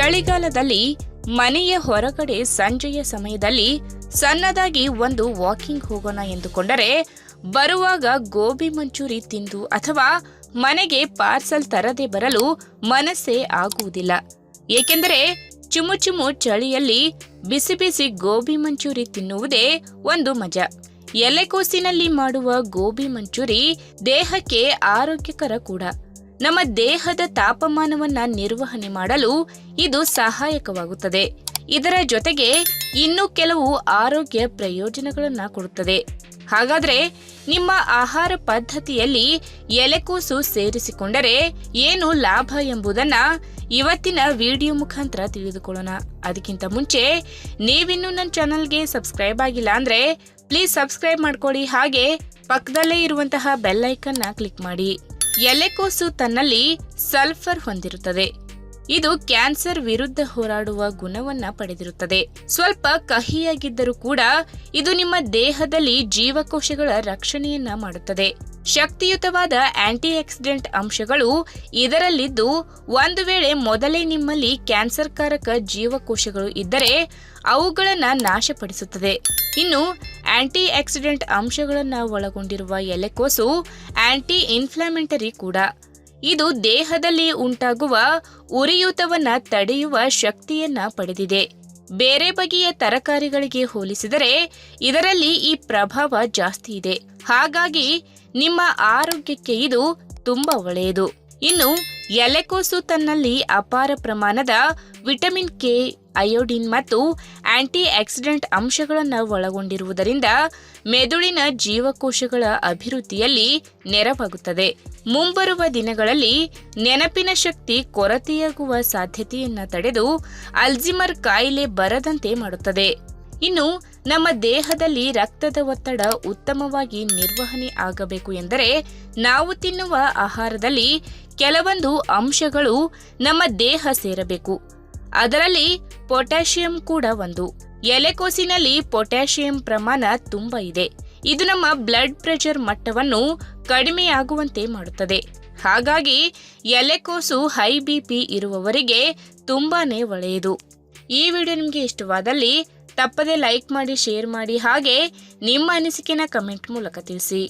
ಚಳಿಗಾಲದಲ್ಲಿ ಮನೆಯ ಹೊರಗಡೆ ಸಂಜೆಯ ಸಮಯದಲ್ಲಿ ಸಣ್ಣದಾಗಿ ಒಂದು ವಾಕಿಂಗ್ ಹೋಗೋಣ ಎಂದುಕೊಂಡರೆ ಬರುವಾಗ ಗೋಬಿ ಮಂಚೂರಿ ತಿಂದು ಅಥವಾ ಮನೆಗೆ ಪಾರ್ಸಲ್ ತರದೆ ಬರಲು ಮನಸ್ಸೇ ಆಗುವುದಿಲ್ಲ. ಏಕೆಂದರೆ ಚುಮು ಚಳಿಯಲ್ಲಿ ಬಿಸಿ ಬಿಸಿ ಗೋಬಿ ಮಂಚೂರಿ ತಿನ್ನುವುದೇ ಒಂದು ಮಜಾ. ಎಲೆಕೋಸಿನಲ್ಲಿ ಮಾಡುವ ಗೋಬಿ ಮಂಚೂರಿ ದೇಹಕ್ಕೆ ಆರೋಗ್ಯಕರ ಕೂಡ. ನಮ್ಮ ದೇಹದ ತಾಪಮಾನವನ್ನ ನಿರ್ವಹಣೆ ಮಾಡಲು ಇದು ಸಹಾಯಕವಾಗುತ್ತದೆ. ಇದರ ಜೊತೆಗೆ ಇನ್ನೂ ಕೆಲವು ಆರೋಗ್ಯ ಪ್ರಯೋಜನಗಳನ್ನ ಕೊಡುತ್ತದೆ. ಹಾಗಾದ್ರೆ ನಿಮ್ಮ ಆಹಾರ ಪದ್ಧತಿಯಲ್ಲಿ ಎಲೆಕೋಸು ಸೇರಿಸಿಕೊಂಡರೆ ಏನು ಲಾಭ ಎಂಬುದನ್ನ ಇವತ್ತಿನ ವಿಡಿಯೋ ಮುಖಾಂತರ ತಿಳಿದುಕೊಳ್ಳೋಣ. ಅದಕ್ಕಿಂತ ಮುಂಚೆ ನೀವಿನ್ನೂ ನನ್ನ ಚಾನಲ್ಗೆ ಸಬ್ಸ್ಕ್ರೈಬ್ ಆಗಿಲ್ಲ ಅಂದ್ರೆ ಪ್ಲೀಸ್ ಸಬ್ಸ್ಕ್ರೈಬ್ ಮಾಡ್ಕೊಳ್ಳಿ. ಹಾಗೆ ಪಕ್ಕದಲ್ಲೇ ಇರುವಂತಹ ಬೆಲ್ ಐಕನ್ ನ ಕ್ಲಿಕ್ ಮಾಡಿ. ಎಲೆಕೋಸು ತನ್ನಲ್ಲಿ ಸಲ್ಫರ್ ಹೊಂದಿರುತ್ತದೆ. ಇದು ಕ್ಯಾನ್ಸರ್ ವಿರುದ್ಧ ಹೋರಾಡುವ ಗುಣವನ್ನ ಪಡೆದಿರುತ್ತದೆ. ಸ್ವಲ್ಪ ಕಹಿಯಾಗಿದ್ದರೂ ಕೂಡ ಇದು ನಿಮ್ಮ ದೇಹದಲ್ಲಿ ಜೀವಕೋಶಗಳ ರಕ್ಷಣೆಯನ್ನ ಮಾಡುತ್ತದೆ. ಶಕ್ತಿಯುತವಾದ ಆಂಟಿ ಆಕ್ಸಿಡೆಂಟ್ ಅಂಶಗಳು ಇದರಲ್ಲಿದ್ದು, ಒಂದು ವೇಳೆ ಮೊದಲೇ ನಿಮ್ಮಲ್ಲಿ ಕ್ಯಾನ್ಸರ್ ಕಾರಕ ಜೀವಕೋಶಗಳು ಇದ್ದರೆ ಅವುಗಳನ್ನ ನಾಶಪಡಿಸುತ್ತದೆ. ಇನ್ನು ಆಂಟಿ ಆಕ್ಸಿಡೆಂಟ್ ಅಂಶಗಳನ್ನ ಒಳಗೊಂಡಿರುವ ಎಲೆಕೋಸು ಆಂಟಿ ಇನ್ಫ್ಲಾಮೆಂಟರಿ ಕೂಡ. ಇದು ದೇಹದಲ್ಲಿ ಉಂಟಾಗುವ ಉರಿಯೂತವನ್ನ ತಡೆಯುವ ಶಕ್ತಿಯನ್ನ ಪಡೆದಿದೆ. ಬೇರೆ ಬಗೆಯ ತರಕಾರಿಗಳಿಗೆ ಹೋಲಿಸಿದರೆ ಇದರಲ್ಲಿ ಈ ಪ್ರಭಾವ ಜಾಸ್ತಿ ಇದೆ. ಹಾಗಾಗಿ ನಿಮ್ಮ ಆರೋಗ್ಯಕ್ಕೆ ಇದು ತುಂಬಾ ಒಳ್ಳೆಯದು. ಇನ್ನು ಎಲೆಕೋಸು ತನ್ನಲ್ಲಿ ಅಪಾರ ಪ್ರಮಾಣದ ವಿಟಮಿನ್ ಕೆ, ಅಯೋಡಿನ್ ಮತ್ತು ಆಂಟಿ ಆಕ್ಸಿಡೆಂಟ್ ಅಂಶಗಳನ್ನು ಒಳಗೊಂಡಿರುವುದರಿಂದ ಮೆದುಳಿನ ಜೀವಕೋಶಗಳ ಅಭಿವೃದ್ಧಿಯಲ್ಲಿ ನೆರವಾಗುತ್ತದೆ. ಮುಂಬರುವ ದಿನಗಳಲ್ಲಿ ನೆನಪಿನ ಶಕ್ತಿ ಕೊರತೆಯಾಗುವ ಸಾಧ್ಯತೆಯನ್ನ ತಡೆದು ಅಲ್ಝೀಮರ್ ಕಾಯಿಲೆ ಬರದಂತೆ ಮಾಡುತ್ತದೆ. ಇನ್ನು ನಮ್ಮ ದೇಹದಲ್ಲಿ ರಕ್ತದ ಒತ್ತಡ ಉತ್ತಮವಾಗಿ ನಿರ್ವಹಣೆ ಆಗಬೇಕು ಎಂದರೆ ನಾವು ತಿನ್ನುವ ಆಹಾರದಲ್ಲಿ ಕೆಲವೊಂದು ಅಂಶಗಳು ನಮ್ಮ ದೇಹ ಸೇರಬೇಕು. ಅದರಲ್ಲಿ ಪೊಟ್ಯಾಷಿಯಂ ಕೂಡ ಒಂದು. ಎಲೆಕೋಸಿನಲ್ಲಿ ಪೊಟ್ಯಾಷಿಯಂ ಪ್ರಮಾಣ ತುಂಬಾ ಇದೆ. ಇದು ನಮ್ಮ ಬ್ಲಡ್ ಪ್ರೆಷರ್ ಮಟ್ಟವನ್ನು ಕಡಿಮೆಯಾಗುವಂತೆ ಮಾಡುತ್ತದೆ. ಹಾಗಾಗಿ ಎಲೆಕೋಸು ಹೈ ಬಿಪಿ ಇರುವವರಿಗೆ ತುಂಬಾನೇ ಒಳ್ಳೆಯದು. ಈ ವಿಡಿಯೋ ನಿಮಗೆ ಇಷ್ಟವಾದಲ್ಲಿ ತಪ್ಪದೆ ಲೈಕ್ ಮಾಡಿ, ಶೇರ್ ಮಾಡಿ, ಹಾಗೆ ನಿಮ್ಮ ಅನಿಸಿಕೆನ ಕಮೆಂಟ್ ಮೂಲಕ ತಿಳಿಸಿ.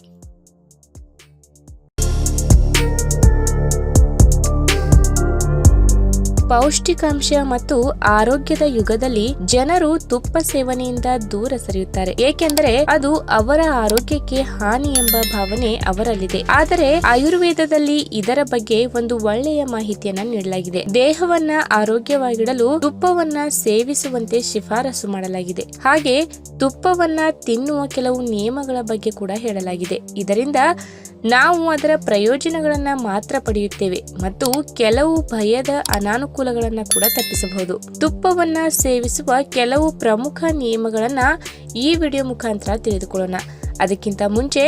ಪೌಷ್ಟಿಕಾಂಶ ಮತ್ತು ಆರೋಗ್ಯದ ಯುಗದಲ್ಲಿ ಜನರು ತುಪ್ಪ ಸೇವನೆಯಿಂದ ದೂರ ಸರಿಯುತ್ತಾರೆ. ಏಕೆಂದರೆ ಅದು ಅವರ ಆರೋಗ್ಯಕ್ಕೆ ಹಾನಿ ಎಂಬ ಭಾವನೆ ಅವರಲ್ಲಿದೆ. ಆದರೆ ಆಯುರ್ವೇದದಲ್ಲಿ ಇದರ ಬಗ್ಗೆ ಒಂದು ಒಳ್ಳೆಯ ಮಾಹಿತಿಯನ್ನ ನೀಡಲಾಗಿದೆ. ದೇಹವನ್ನ ಆರೋಗ್ಯವಾಗಿಡಲು ತುಪ್ಪವನ್ನ ಸೇವಿಸುವಂತೆ ಶಿಫಾರಸು ಮಾಡಲಾಗಿದೆ. ಹಾಗೆ ತುಪ್ಪವನ್ನ ತಿನ್ನುವ ಕೆಲವು ನಿಯಮಗಳ ಬಗ್ಗೆ ಕೂಡ ಹೇಳಲಾಗಿದೆ. ಇದರಿಂದ ನಾವು ಅದರ ಪ್ರಯೋಜನಗಳನ್ನ ಮಾತ್ರ ಪಡೆಯುತ್ತೇವೆ ಮತ್ತು ಕೆಲವು ಭಯದ ಅನಾನುಕೂಲಗಳನ್ನ ಕೂಡ ತಪ್ಪಿಸಬಹುದು. ತುಪ್ಪವನ್ನ ಸೇವಿಸುವ ಕೆಲವು ಪ್ರಮುಖ ನಿಯಮಗಳನ್ನ ಈ ವಿಡಿಯೋ ಮುಖಾಂತರ ತಿಳಿದುಕೊಳ್ಳೋಣ. ಅದಕ್ಕಿಂತ ಮುಂಚೆ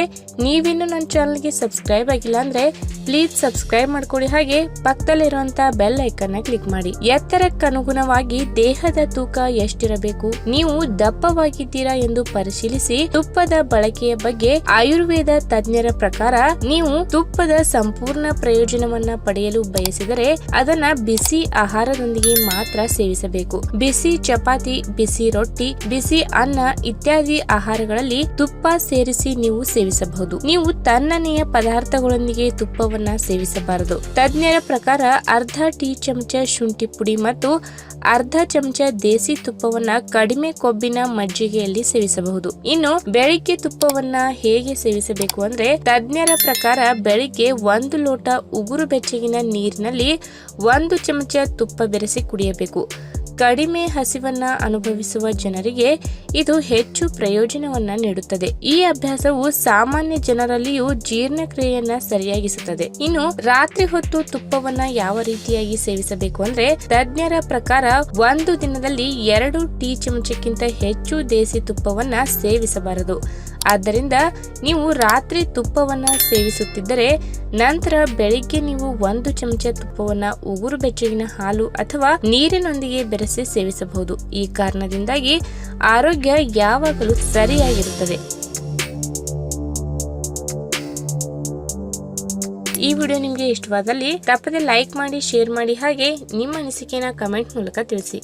ನೀವಿನ್ನು ನನ್ನ ಚಾನಲ್ಗೆ ಸಬ್ಸ್ಕ್ರೈಬ್ ಆಗಿಲ್ಲ ಅಂದ್ರೆ ಪ್ಲೀಸ್ ಸಬ್ಸ್ಕ್ರೈಬ್ ಮಾಡ್ಕೊಳ್ಳಿ. ಹಾಗೆ ಪಕ್ಕದಲ್ಲಿರುವಂತಹ ಬೆಲ್ ಐಕನ್ ನ ಕ್ಲಿಕ್ ಮಾಡಿ. ಎತ್ತರಕ್ಕನುಗುಣವಾಗಿ ದೇಹದ ತೂಕ ಎಷ್ಟಿರಬೇಕು, ನೀವು ದಪ್ಪವಾಗಿದ್ದೀರಾ ಎಂದು ಪರಿಶೀಲಿಸಿ ತುಪ್ಪದ ಬಳಕೆಯ ಬಗ್ಗೆ ಆಯುರ್ವೇದ ತಜ್ಞರ ಪ್ರಕಾರ ನೀವು ತುಪ್ಪದ ಸಂಪೂರ್ಣ ಪ್ರಯೋಜನವನ್ನ ಪಡೆಯಲು ಬಯಸಿದರೆ ಅದನ್ನ ಬಿಸಿ ಆಹಾರದೊಂದಿಗೆ ಮಾತ್ರ ಸೇವಿಸಬೇಕು. ಬಿಸಿ ಚಪಾತಿ, ಬಿಸಿ ರೊಟ್ಟಿ, ಬಿಸಿ ಅನ್ನ ಇತ್ಯಾದಿ ಆಹಾರಗಳಲ್ಲಿ ತುಪ್ಪ ಸೇರಿಸಿ ನೀವು ಸೇವಿಸಬಹುದು. ನೀವು ತಣ್ಣನೆಯ ಪದಾರ್ಥಗಳೊಂದಿಗೆ ತುಪ್ಪವನ್ನ ಸೇವಿಸಬಾರದು. ತಜ್ಞರ ಪ್ರಕಾರ ಅರ್ಧ ಟೀ ಚಮಚ ಶುಂಠಿ ಪುಡಿ ಮತ್ತು ಅರ್ಧ ಚಮಚ ದೇಸಿ ತುಪ್ಪವನ್ನ ಕಡಿಮೆ ಕೊಬ್ಬಿನ ಮಜ್ಜಿಗೆಯಲ್ಲಿ ಸೇವಿಸಬಹುದು. ಇನ್ನು ಬೆಳಿಗ್ಗೆ ತುಪ್ಪವನ್ನ ಹೇಗೆ ಸೇವಿಸಬೇಕು ಅಂದ್ರೆ ತಜ್ಞರ ಪ್ರಕಾರ ಬೆಳಿಗ್ಗೆ 1 ಲೋಟ ಉಗುರು ಬೆಚ್ಚಗಿನ ನೀರಿನಲ್ಲಿ 1 ಚಮಚ ತುಪ್ಪ ಬೆರೆಸಿ ಕುಡಿಯಬೇಕು. ಕಡಿಮೆ ಹಸಿವನ್ನ ಅನುಭವಿಸುವ ಜನರಿಗೆ ಇದು ಹೆಚ್ಚು ಪ್ರಯೋಜನವನ್ನ ನೀಡುತ್ತದೆ. ಈ ಅಭ್ಯಾಸವು ಸಾಮಾನ್ಯ ಜನರಲ್ಲಿಯೂ ಜೀರ್ಣಕ್ರಿಯೆಯನ್ನ ಸರಿಯಾಗಿಸುತ್ತದೆ. ಇನ್ನು ರಾತ್ರಿ ಹೊತ್ತು ತುಪ್ಪವನ್ನ ಯಾವ ರೀತಿಯಾಗಿ ಸೇವಿಸಬೇಕು ಅಂದ್ರೆ ತಜ್ಞರ ಪ್ರಕಾರ ಒಂದು ದಿನದಲ್ಲಿ 2 ಟೀ ಚಮಚಕ್ಕಿಂತ ಹೆಚ್ಚು ದೇಸಿ ತುಪ್ಪವನ್ನ ಸೇವಿಸಬಾರದು. ಆದ್ದರಿಂದ ನೀವು ರಾತ್ರಿ ತುಪ್ಪವನ್ನ ಸೇವಿಸುತ್ತಿದ್ದರೆ ನಂತರ ಬೆಳಿಗ್ಗೆ ನೀವು 1 ಚಮಚ ತುಪ್ಪವನ್ನ ಉಗುರು ಬೆಚ್ಚಗಿನ ಹಾಲು ಅಥವಾ ನೀರಿನೊಂದಿಗೆ ಬೆರೆಸಿ ಸೇವಿಸಬಹುದು. ಈ ಕಾರಣದಿಂದಾಗಿ ಆರೋಗ್ಯ ಯಾವಾಗಲೂ ಸರಿಯಾಗಿರುತ್ತದೆ. ಈ ವಿಡಿಯೋ ನಿಮ್ಗೆ ಇಷ್ಟವಾದಲ್ಲಿ ತಪ್ಪದೆ ಲೈಕ್ ಮಾಡಿ, ಶೇರ್ ಮಾಡಿ, ಹಾಗೆ ನಿಮ್ಮ ಅನಿಸಿಕೆನ ಕಮೆಂಟ್ ಮೂಲಕ ತಿಳಿಸಿ.